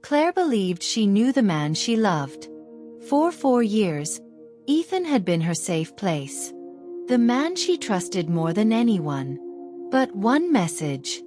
Claire believed she knew the man she loved. For 4 years, Ethan had been her safe place. The man she trusted more than anyone. But one message,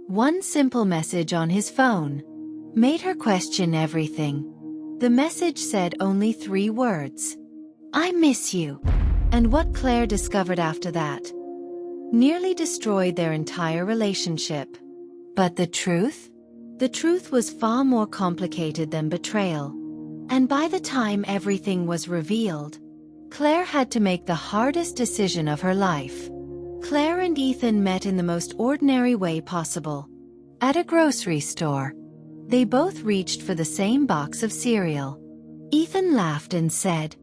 one simple message on his phone, made her question everything. The message said only 3 words. "I miss you." And what Claire discovered after that nearly destroyed their entire relationship. But the truth? The truth was far more complicated than betrayal. And by the time everything was revealed, Claire had to make the hardest decision of her life. Claire and Ethan met in the most ordinary way possible. At a grocery store. They both reached for the same box of cereal. Ethan laughed and said,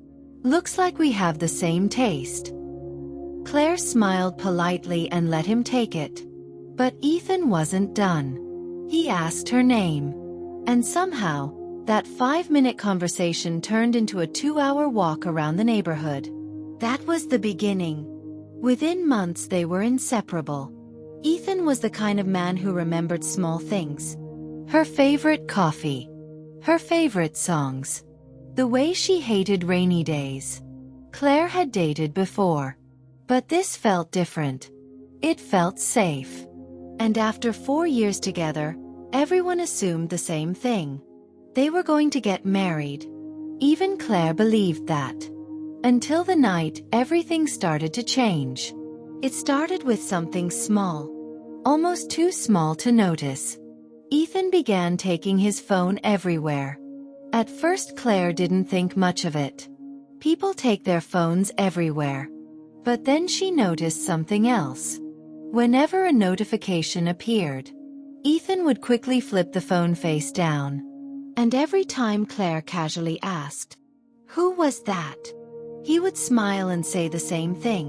"Looks like we have the same taste." Claire smiled politely and let him take it. But Ethan wasn't done. He asked her name. And somehow, that 5-minute conversation turned into a 2-hour walk around the neighborhood. That was the beginning. Within months they were inseparable. Ethan was the kind of man who remembered small things. Her favorite coffee. Her favorite songs. The way she hated rainy days. Claire had dated before. But this felt different. It felt safe. And after 4 years together, everyone assumed the same thing. They were going to get married. Even Claire believed that. Until the night everything started to change. It started with something small. Almost too small to notice. Ethan began taking his phone everywhere. At first Claire didn't think much of it. People take their phones everywhere. But then she noticed something else. Whenever a notification appeared, Ethan would quickly flip the phone face down. And every time Claire casually asked, "Who was that?" he would smile and say the same thing.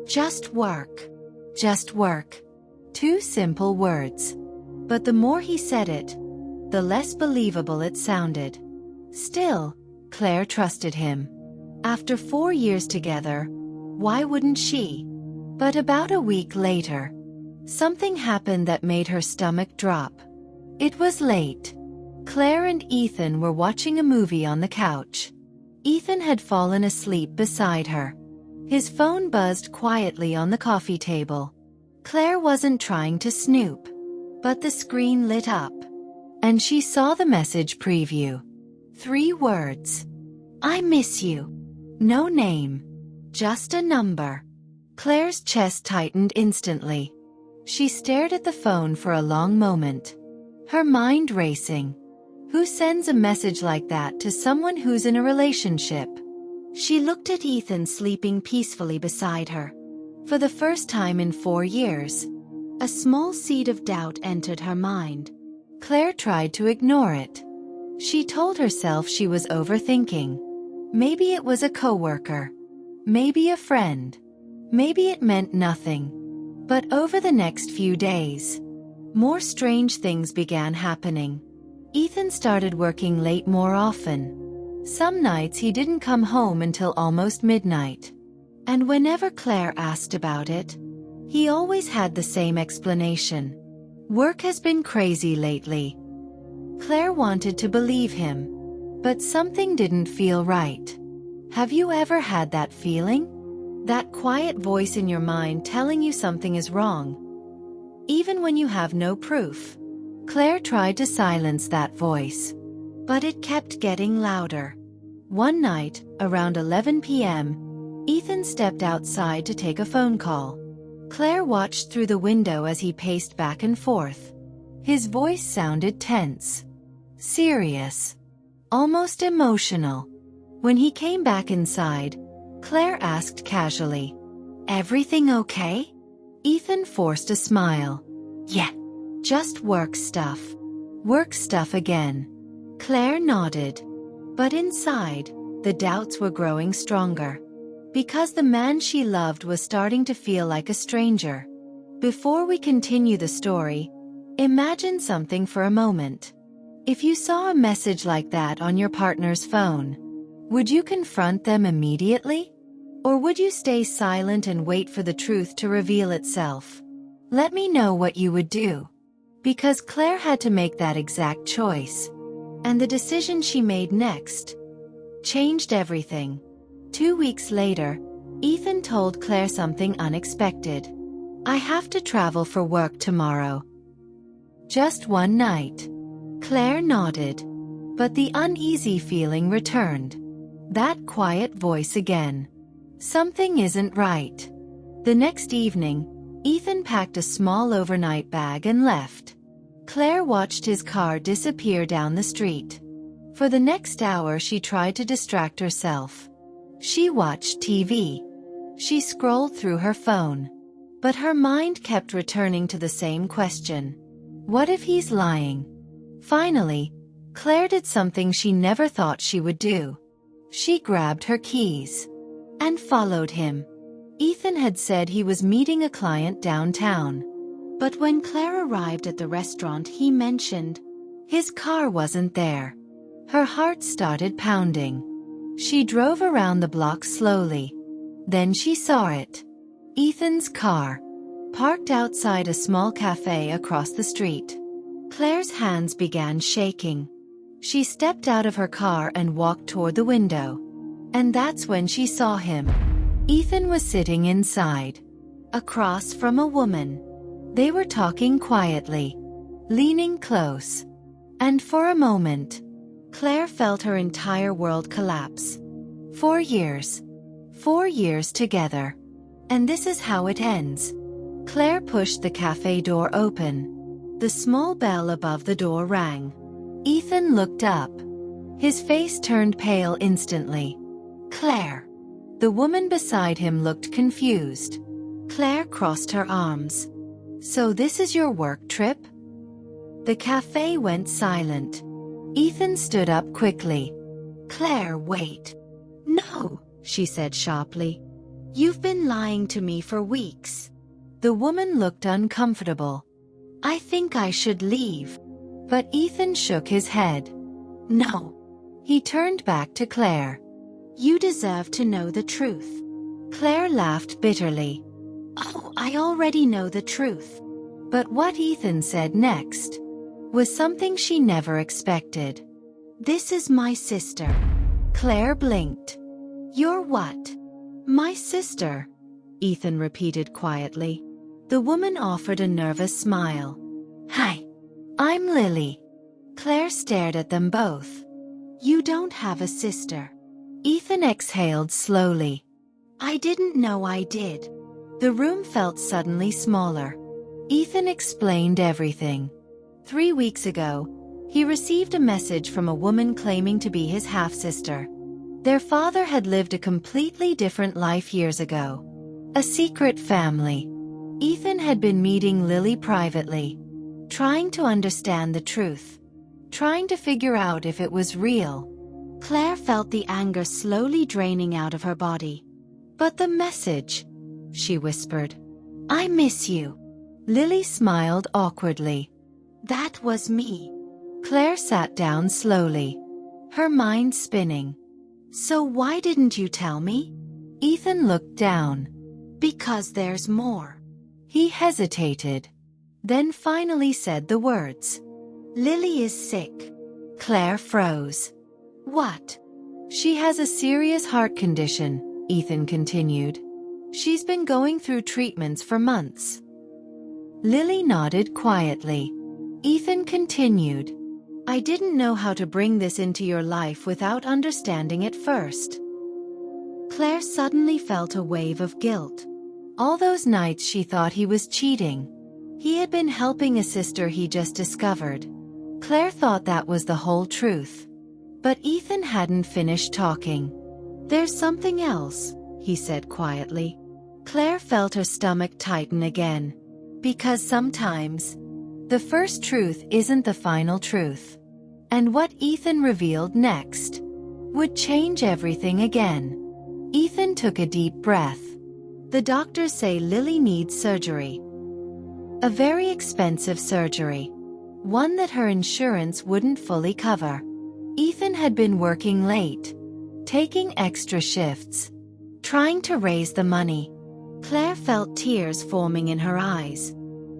"Just work. Just work." 2 simple words. But the more he said it, the less believable it sounded. Still, Claire trusted him. After 4 years together, why wouldn't she? But about a week later, something happened that made her stomach drop. It was late. Claire and Ethan were watching a movie on the couch. Ethan had fallen asleep beside her. His phone buzzed quietly on the coffee table. Claire wasn't trying to snoop. But the screen lit up. And she saw the message preview. 3 words. "I miss you." No name. Just a number. Claire's chest tightened instantly. She stared at the phone for a long moment. Her mind racing. Who sends a message like that to someone who's in a relationship? She looked at Ethan sleeping peacefully beside her. For the first time in 4 years, a small seed of doubt entered her mind. Claire tried to ignore it. She told herself she was overthinking. Maybe it was a coworker. Maybe a friend. Maybe it meant nothing. But over the next few days, more strange things began happening. Ethan started working late more often. Some nights he didn't come home until almost midnight. And whenever Claire asked about it, he always had the same explanation. "Work has been crazy lately." Claire wanted to believe him. But something didn't feel right. Have you ever had that feeling? That quiet voice in your mind telling you something is wrong, even when you have no proof. Claire tried to silence that voice, but it kept getting louder. One night, around 11 p.m., Ethan stepped outside to take a phone call. Claire watched through the window as he paced back and forth. His voice sounded tense, serious, almost emotional. When he came back inside, Claire asked casually, "Everything okay?" Ethan forced a smile. "Yeah, just work stuff." Work stuff again. Claire nodded. But inside, the doubts were growing stronger. Because the man she loved was starting to feel like a stranger. Before we continue the story, imagine something for a moment. If you saw a message like that on your partner's phone, would you confront them immediately? Or would you stay silent and wait for the truth to reveal itself? Let me know what you would do. Because Claire had to make that exact choice. And the decision she made next changed everything. 2 weeks later, Ethan told Claire something unexpected. "I have to travel for work tomorrow." Just one night. Claire nodded. But the uneasy feeling returned. That quiet voice again. Something isn't right. The next evening, Ethan packed a small overnight bag and left. Claire watched his car disappear down the street. For the next hour she tried to distract herself. She watched TV. She scrolled through her phone. But her mind kept returning to the same question. What if he's lying? Finally, Claire did something she never thought she would do. She grabbed her keys and followed him. Ethan had said he was meeting a client downtown. But when Claire arrived at the restaurant he mentioned, his car wasn't there. Her heart started pounding. She drove around the block slowly. Then she saw it. Ethan's car, parked outside a small cafe across the street. Claire's hands began shaking. She stepped out of her car and walked toward the window. And that's when she saw him. Ethan was sitting inside, across from a woman. They were talking quietly, leaning close. And for a moment, Claire felt her entire world collapse. 4 years. 4 years together. And this is how it ends. Claire pushed the cafe door open. The small bell above the door rang. Ethan looked up. His face turned pale instantly. "Claire." The woman beside him looked confused. Claire crossed her arms. "So this is your work trip?" The cafe went silent. Ethan stood up quickly. "Claire, wait." "No," she said sharply. "You've been lying to me for weeks." The woman looked uncomfortable. "I think I should leave." But Ethan shook his head. "No." He turned back to Claire. "You deserve to know the truth." Claire laughed bitterly. "Oh, I already know the truth." But what Ethan said next was something she never expected. "This is my sister." Claire blinked. "You're what?" "My sister," Ethan repeated quietly. The woman offered a nervous smile. "Hi. I'm Lily." Claire stared at them both. "You don't have a sister." Ethan exhaled slowly. "I didn't know I did." The room felt suddenly smaller. Ethan explained everything. 3 weeks ago, he received a message from a woman claiming to be his half-sister. Their father had lived a completely different life years ago. A secret family. Ethan had been meeting Lily privately, trying to understand the truth, trying to figure out if it was real. Claire felt the anger slowly draining out of her body. "But the message," she whispered. "I miss you." Lily smiled awkwardly. "That was me." Claire sat down slowly, her mind spinning. "So why didn't you tell me?" Ethan looked down. "Because there's more." He hesitated, then finally said the words. "Lily is sick." Claire froze. "What?" "She has a serious heart condition," Ethan continued. "She's been going through treatments for months." Lily nodded quietly. Ethan continued. "I didn't know how to bring this into your life without understanding it first." Claire suddenly felt a wave of guilt. All those nights she thought he was cheating. He had been helping a sister he just discovered. Claire thought that was the whole truth. But Ethan hadn't finished talking. "There's something else," he said quietly. Claire felt her stomach tighten again. Because sometimes, the first truth isn't the final truth. And what Ethan revealed next would change everything again. Ethan took a deep breath. "The doctors say Lily needs surgery. A very expensive surgery. One that her insurance wouldn't fully cover." Ethan had been working late, taking extra shifts, trying to raise the money. Claire felt tears forming in her eyes.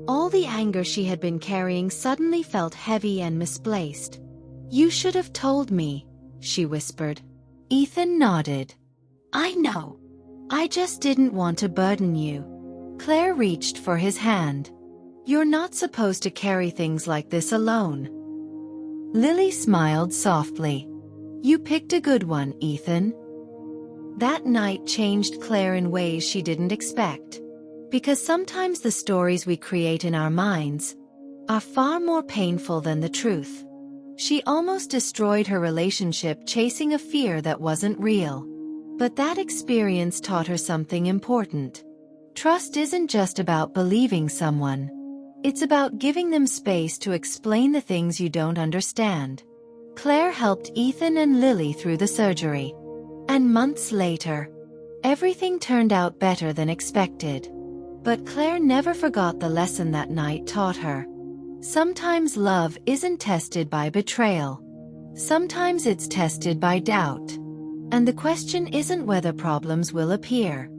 All the anger she had been carrying suddenly felt heavy and misplaced. "You should have told me," she whispered. Ethan nodded. "I know. I just didn't want to burden you." Claire reached for his hand. "You're not supposed to carry things like this alone." Lily smiled softly. "You picked a good one, Ethan." That night changed Claire in ways she didn't expect. Because sometimes the stories we create in our minds are far more painful than the truth. She almost destroyed her relationship chasing a fear that wasn't real. But that experience taught her something important. Trust isn't just about believing someone. It's about giving them space to explain the things you don't understand. Claire helped Ethan and Lily through the surgery. And months later, everything turned out better than expected. But Claire never forgot the lesson that night taught her. Sometimes love isn't tested by betrayal. Sometimes it's tested by doubt. And the question isn't whether problems will appear.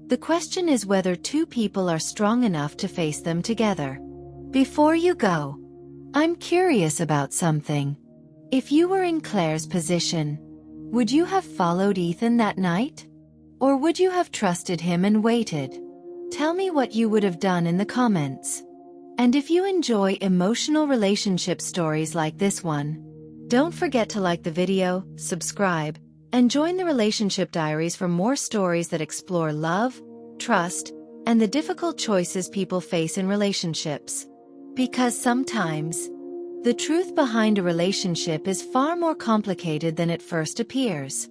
The question is whether two people are strong enough to face them together. Before you go, I'm curious about something. If you were in Claire's position, would you have followed Ethan that night? Or would you have trusted him and waited? Tell me what you would have done in the comments. And if you enjoy emotional relationship stories like this one, don't forget to like the video, subscribe, and join the Relationship Diaries for more stories that explore love, trust, and the difficult choices people face in relationships. Because sometimes, the truth behind a relationship is far more complicated than it first appears.